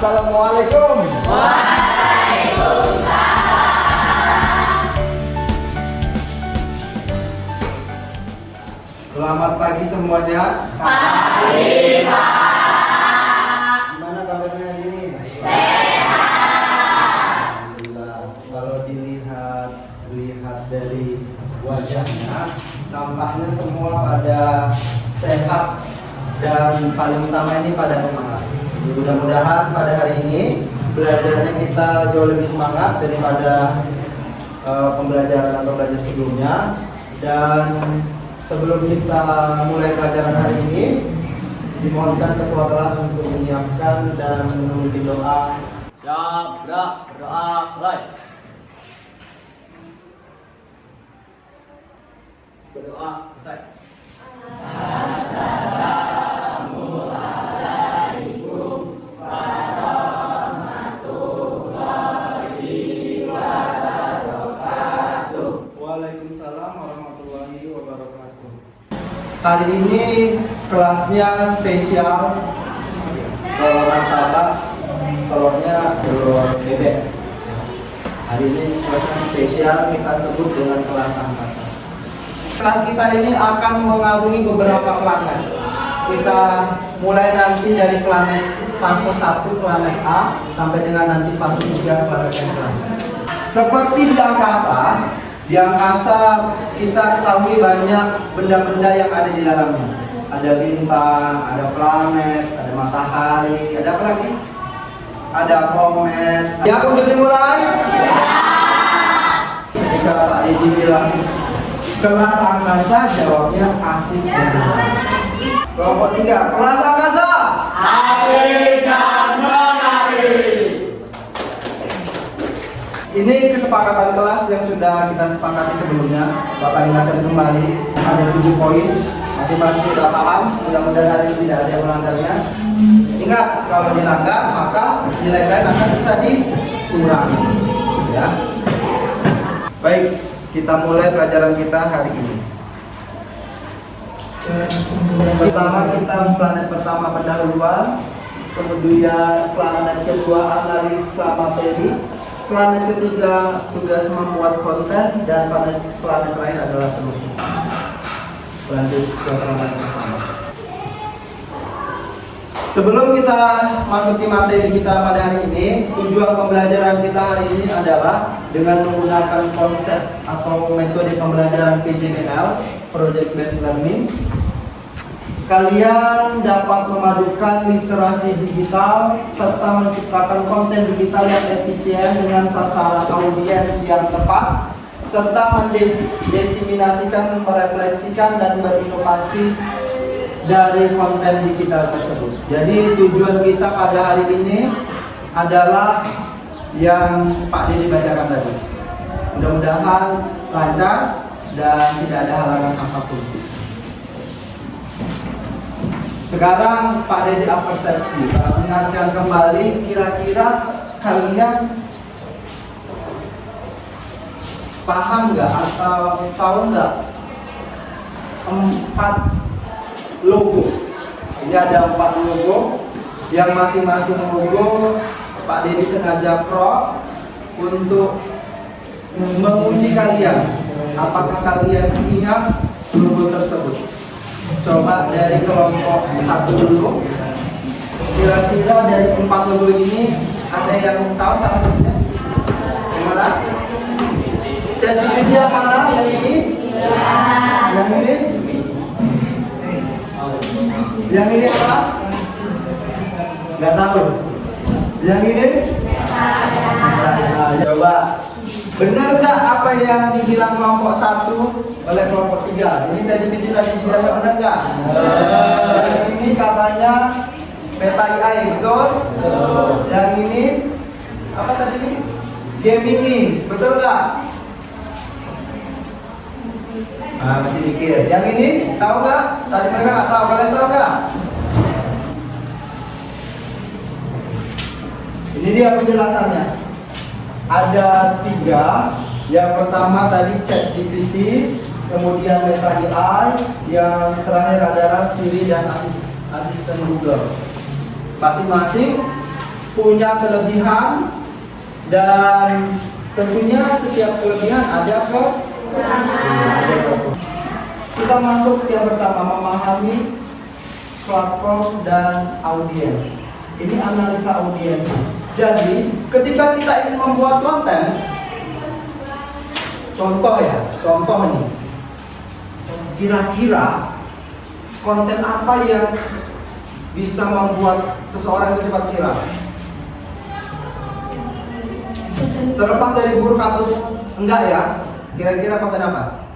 Assalamualaikum. Selamat pagi semuanya. Pagi, Pak. Gimana kabarnya hari ini? Sehat. Alhamdulillah. Kalau dilihat dari wajahnya, nampaknya semua pada sehat dan paling utama ini pada semangat. Mudah-mudahan pada hari ini belajarnya kita jauh lebih semangat daripada pembelajaran atau belajar sebelumnya. Dan sebelum kita mulai pelajaran hari ini, dimohonkan ketua kelas untuk menyiapkan dan memimpin doa. Siap, gerak, berdoa, mulai. Berdoa, selesai. Waalaikumsalam warahmatullahi wabarakatuh. Hari ini kelasnya spesial. Kalau martabak, telurnya telur bebek. Hari ini kelasnya spesial, kita sebut dengan kelas angkasa. Kelas kita ini akan mengarungi beberapa planet. Kita mulai nanti dari planet fase 1 planet A sampai dengan nanti fase 3 planet yang lain. Seperti di angkasa kita ketahui banyak benda-benda yang ada di dalamnya. Ada bintang, ada planet, ada matahari, ada apa lagi? Ada komet. Ya, untuk dimulai? Ketika Pak Didi bilang kelas angkasa, jawabnya asik dan menarik. Kelompok 3, kelas angkasa. Asik dan menarik. Ini kesepakatan kelas yang sudah kita sepakati sebelumnya. Bapak ingatkan kembali, ada 7 poin. Masing-masing sudah paham. Mudah-mudahan hari ini tidak ada yang melanggarnya. Ingat, kalau dilanggar maka nilai kalian akan bisa dikurangi. Ya. Baik, kita mulai pelajaran kita hari ini. Pertama kita planet pertama pendahuluan, kemudian planet kedua analisa materi, planet ketiga tugas membuat konten, dan planet terakhir adalah penutup. Lanjut ke planet pertama. Sebelum kita masuki materi kita pada hari ini, tujuan pembelajaran kita hari ini adalah dengan menggunakan konsep atau metode pembelajaran PJBL, Project Based Learning. Kalian dapat memadukan literasi digital serta menciptakan konten digital yang efisien dengan sasaran audiens yang tepat, serta mendesiminasikan, merefleksikan, dan berinovasi dari konten digital tersebut. Jadi tujuan kita pada hari ini adalah yang Pak Didi bacakan tadi. Mudah-mudahan lancar dan tidak ada halangan apapun. Sekarang Pak Didi persepsi, mengingatkan kembali, kira-kira kalian paham nggak atau tahu nggak 4 logo? Ini ada 4 logo, yang masing-masing logo Pak Didi sengaja crop untuk menguji kalian. Apakah kalian ingat logo tersebut? Coba dari kelompok 1 dulu. Kira-kira dari 4 logo ini ada yang tahu salah satunya? Yang mana? ChatGPT yang mana? Yang ini? Yang ini? Yang ini apa? Nggak tahu. Yang ini? Nah, coba. Benar nggak apa yang dibilang kelompok 1 oleh kelompok 3? Ini ChatGPT tadi dibilang benar nggak? Yang ini katanya Meta AI, betul? Yang ini apa tadi ini? Gemini, betul nggak? Nah, masih mikir. Yang ini tahu nggak? Tadi mereka nggak tahu, kalian tahu nggak? Ini dia penjelasannya. Ada 3. Yang pertama tadi ChatGPT, kemudian Meta AI, yang terakhir adalah Siri dan asisten Google. Masing-masing punya kelebihan dan tentunya setiap kelebihan ada kekurangan. Kita masuk yang pertama, memahami platform dan audiens. Ini analisa audiens. Jadi ketika kita ingin membuat konten, contoh nih, kira-kira konten apa yang bisa membuat seseorang itu cepat viral? Terlepas dari buruk atau enggak ya, kira-kira konten apa?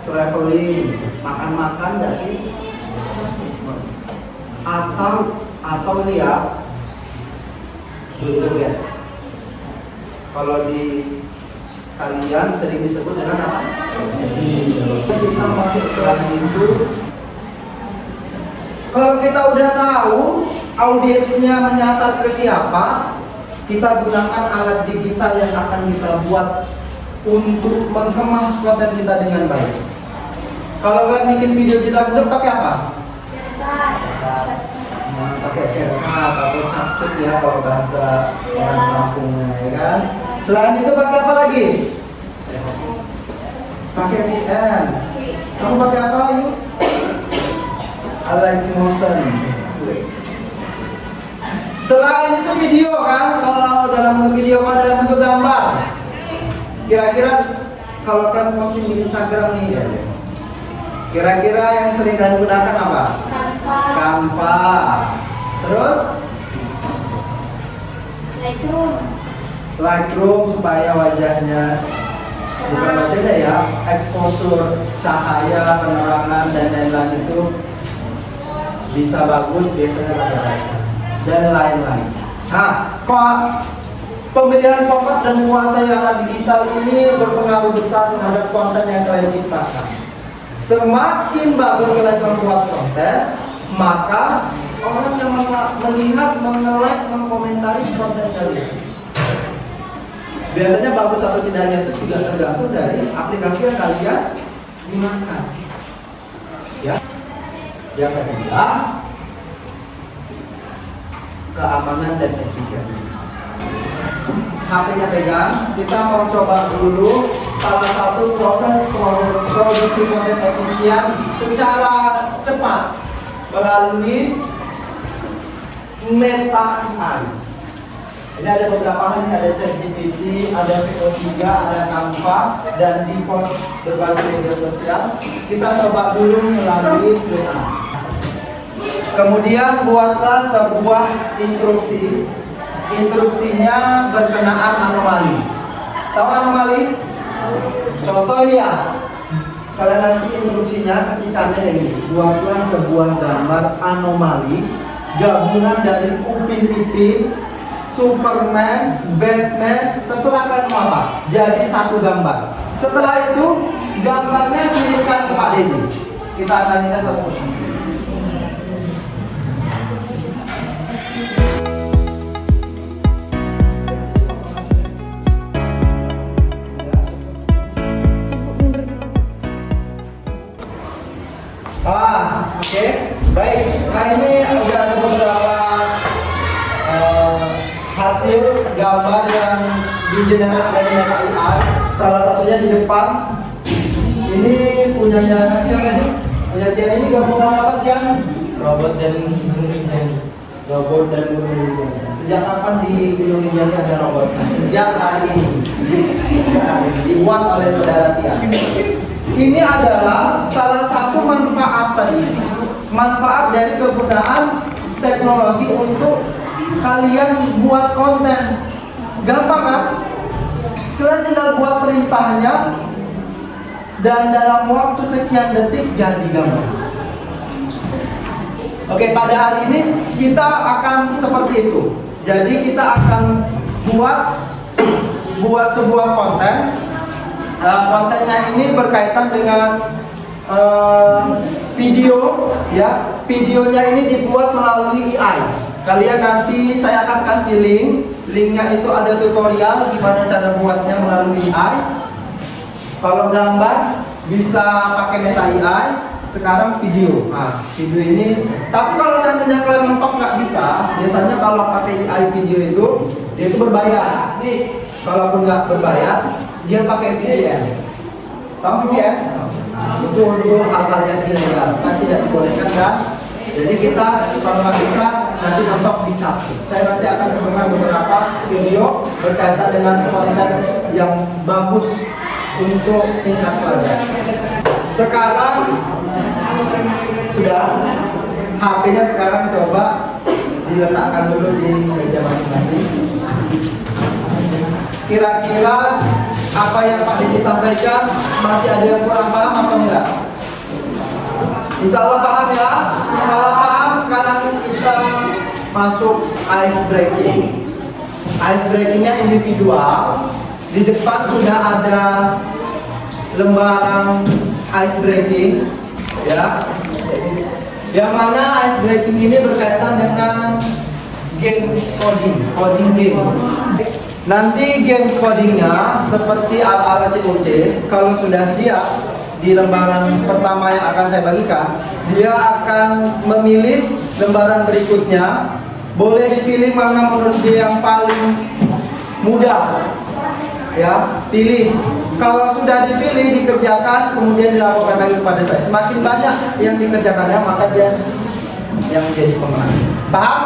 Traveling, makan-makan enggak sih? Atau ini ya, joget. Kalau di kalian sering disebut dengan apa? Kita masuk setelah itu. Kalau kita udah tahu audiensnya menyasar ke siapa, kita gunakan alat digital yang akan kita buat untuk mengemas konten kita dengan baik. Kalau kalian bikin video jedak-jeduk pakai apa? Pakai CapCut atau capcut ya kalau bahasa orang kampungnya, ya kan? Selain itu pakai apa lagi? Pakai VN. Kamu pakai apa, Ayu? Like motion. Selain itu video kan, kalau dalam bentuk video kan dalam bentuk gambar. Kira-kira kalau kalian posting di Instagram nih ya, kira-kira yang sering kalian gunakan apa? Canva. Terus Lightroom supaya wajahnya, bukan wajahnya ya, exposure, cahaya, penerangan dan lain-lain itu bisa bagus, biasanya pakai Lightroom dan lain-lain. Nah, pemilihan format dan menguasai alat digital ini berpengaruh besar terhadap konten yang kalian ciptakan. Semakin bagus kalian membuat konten, maka orang yang melihat, menge-like, mengkomentari konten kalian. Biasanya bagus atau tidaknya itu juga tergantung dari aplikasi yang kalian gunakan. Ya. Yang ketiga, keamanan dan etika. HP-nya pegang, kita mau coba dulu salah satu proses produksi konten efisien secara cepat melalui Meta AI. Ini ada beberapa hal, ini ada ChatGPT, ada VO3, ada Canva, dan di post berbagai media sosial. Kita coba dulu melalui WA. Kemudian buatlah sebuah instruksi. Instruksinya berkenaan anomali. Tahu anomali? Contoh ini ya. Kalian nanti instruksinya ketikanya ini. Buatlah sebuah gambar anomali gabungan dari Upin Ipin, Superman, Batman, terserah kalian mau apa. Jadi satu gambar. Setelah itu gambarnya kirimkan ke Pak Deddy. Kita analisa satu persatu. Oke. Baik. Nah ini udah ada beberapa hasil gambar yang digenerate dari Meta AI. Salah satunya di depan. Ini punyanya siapa nih? Punya Tian, ini gabungan apa Tian? Robot dan Gunung Rinjani. Robot dan Gunung Rinjani. Sejak kapan di Gunung Rinjani ada robot? Sejak hari ini. Sejak hari ini. Dibuat oleh saudara Tian. Ini adalah salah satu manfaat tadi. Manfaat dari kegunaan teknologi untuk kalian buat konten. Gampang kan? Kalian tinggal buat perintahnya dan dalam waktu sekian detik jadi gambar. Oke, pada hari ini kita akan seperti itu. Jadi kita akan buat sebuah konten. Kontennya ini berkaitan dengan video, ya. Videonya ini dibuat melalui AI. Kalian nanti saya akan kasih linknya itu ada tutorial gimana cara buatnya melalui AI. Kalau gambar bisa pakai Meta AI, sekarang video. Nah, video ini, tapi kalau seandainya kalian mentok nggak bisa, biasanya kalau pakai AI video itu, dia itu berbayar. Kalaupun nggak berbayar, dia pakai VPN. Tahu VPN? Nah, itu untuk hal-hal yang ilegal, kan tidak dibolehkan kan? Jadi kita kalau nggak bisa, nanti mentok dicabut. Saya nanti akan memberikan beberapa video berkaitan dengan konten yang bagus untuk tingkat pelajaran. Sekarang sudah HP-nya sekarang coba diletakkan dulu di meja masing-masing. Kira-kira apa yang Pak Didi sampaikan masih ada yang kurang paham atau enggak? Insya Allah paham ya. Kalau paham sekarang kita masuk ice breaking. Ice breakingnya individual. Di depan sudah ada lembaran ice breaking, ya. Yang mana ice breaking ini berkaitan dengan games coding games. Nanti games codingnya seperti ala-ala COC. Kalau sudah siap di lembaran pertama yang akan saya bagikan, dia akan memilih lembaran berikutnya. Boleh dipilih mana menurut dia yang paling mudah. Ya, pilih. Kalau sudah dipilih, dikerjakan, kemudian dilaporkan lagi kepada saya. Semakin banyak yang dikerjakannya, maka dia yang jadi pemenang. Paham?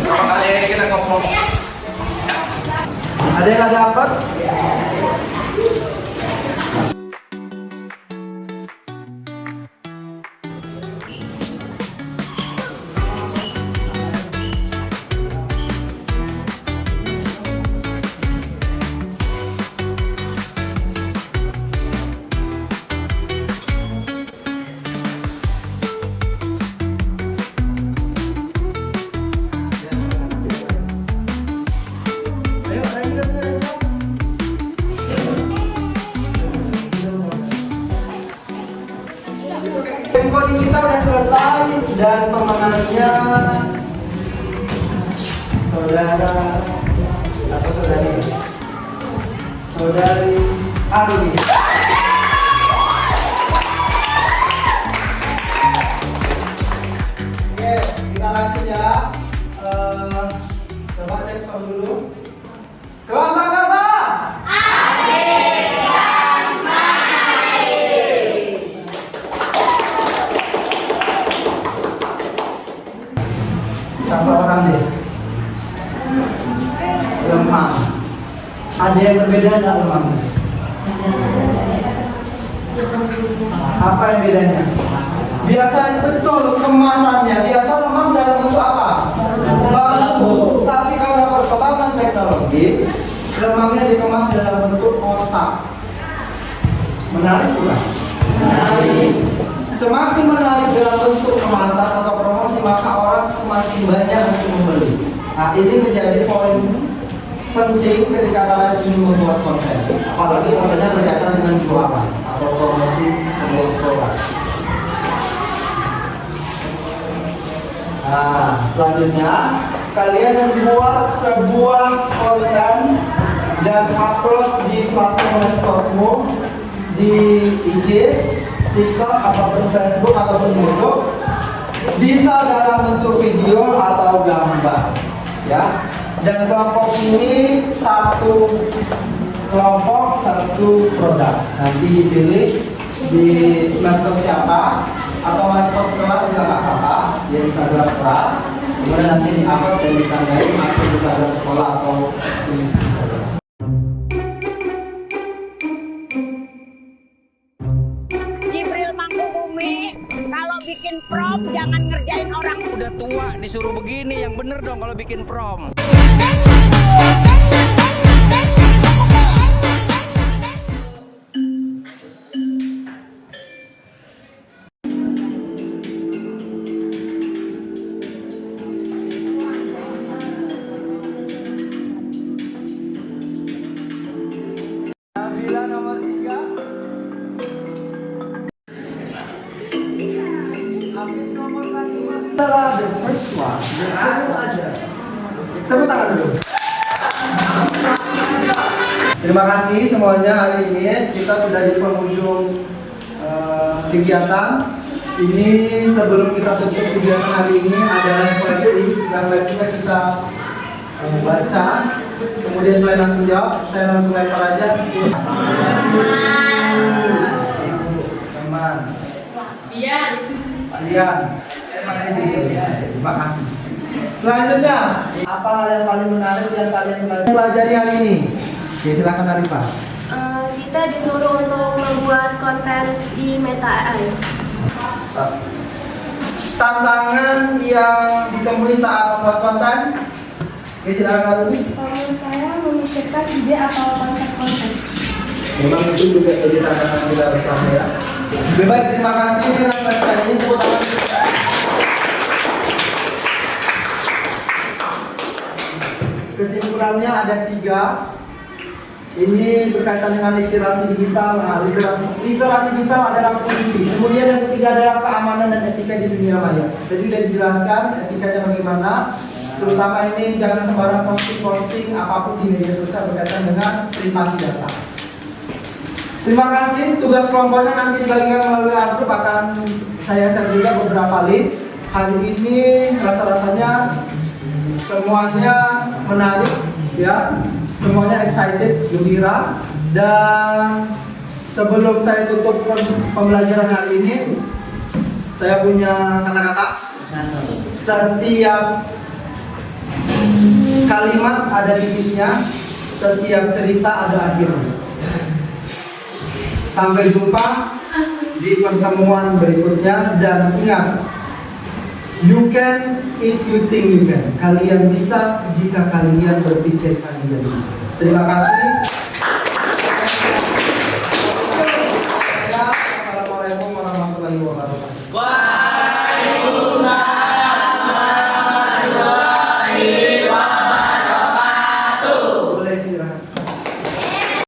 Kali ini kita ngomong. Ada yang ada dapat? Coding kita udah selesai dan pemenangnya saudara atau saudari Ardi. Oke, kita lanjut ya. Coba cek sound dulu. Kelas angkasa. Satu orang deh. Lemah. Ada yang berbeda nggak lemahnya? Apa yang bedanya? Biasanya betul kemasannya. Biasa lemah dalam bentuk apa? Bambu. Tapi karena perkembangan teknologi, lemahnya dikemas dalam bentuk kotak. Menarik bukan? Menarik. Semakin menarik dalam bentuk kemasan atau promosi, maka orang semakin banyak untuk membeli. Nah, ini menjadi poin penting ketika kalian ingin membuat konten. Apalagi kontennya berkaitan dengan jualan atau promosi sebuah produk. Nah, selanjutnya kalian membuat sebuah konten dan upload di platform medsosmu, di IG, TikTok ataupun Facebook ataupun YouTube, bisa dalam bentuk video atau gambar, ya. Dan kelompok ini satu kelompok satu produk. Nanti dipilih di medsos siapa atau medsos kelas juga nggak apa-apa, di Instagram kelas. Kemudian nanti di-upload dan ditandai akun Instagram sekolah atau di Instagram. Kalau bikin prom jangan ngerjain orang udah tua disuruh begini, yang bener dong kalau bikin prom. Nabila nomor 3. Habis nomor 1 masih adalah the first one. Tepuk tangan dulu. Terima kasih semuanya, hari ini kita sudah di penghujung kegiatan. Ini sebelum kita tutup kegiatan hari ini ada refleksi. Refleksinya kita baca, kemudian kalian langsung jawab. Saya langsung lempar aja. Teman. Lian. Emang ini. Terima kasih. Selanjutnya, apa hal yang paling menarik yang kalian pelajari hari ini? Oke, silakan Arifah. Kita disuruh untuk membuat konten di Meta AI. Tantangan yang ditemui saat membuat konten? Oke, silakan Arifah. Kalau saya memikirkan ide atau konsep konten. Memang itu juga jadi tantangan kita bersama ya. Baik, terima kasih. Ini refleksi ini tepuk tangan. Kesimpulannya ada 3. Ini berkaitan dengan literasi digital. Nah, literasi digital adalah kunci. Kemudian yang ketiga adalah keamanan dan etika di dunia maya. Jadi sudah dijelaskan etikanya bagaimana. Terutama ini jangan sembarang posting apapun di media sosial berkaitan dengan privasi data. Terima kasih. Tugas kelompoknya nanti dibagikan melalui grup, akan saya share juga beberapa link. Hari ini rasa-rasanya semuanya menarik ya. Semuanya excited, gembira. Dan sebelum saya tutup pembelajaran hari ini, saya punya kata-kata. Setiap kalimat ada titiknya, setiap cerita ada akhirnya. Sampai jumpa di pertemuan berikutnya, dan ingat, you can if you think you can. Kalian bisa jika kalian berpikir kalian bisa. Terima kasih.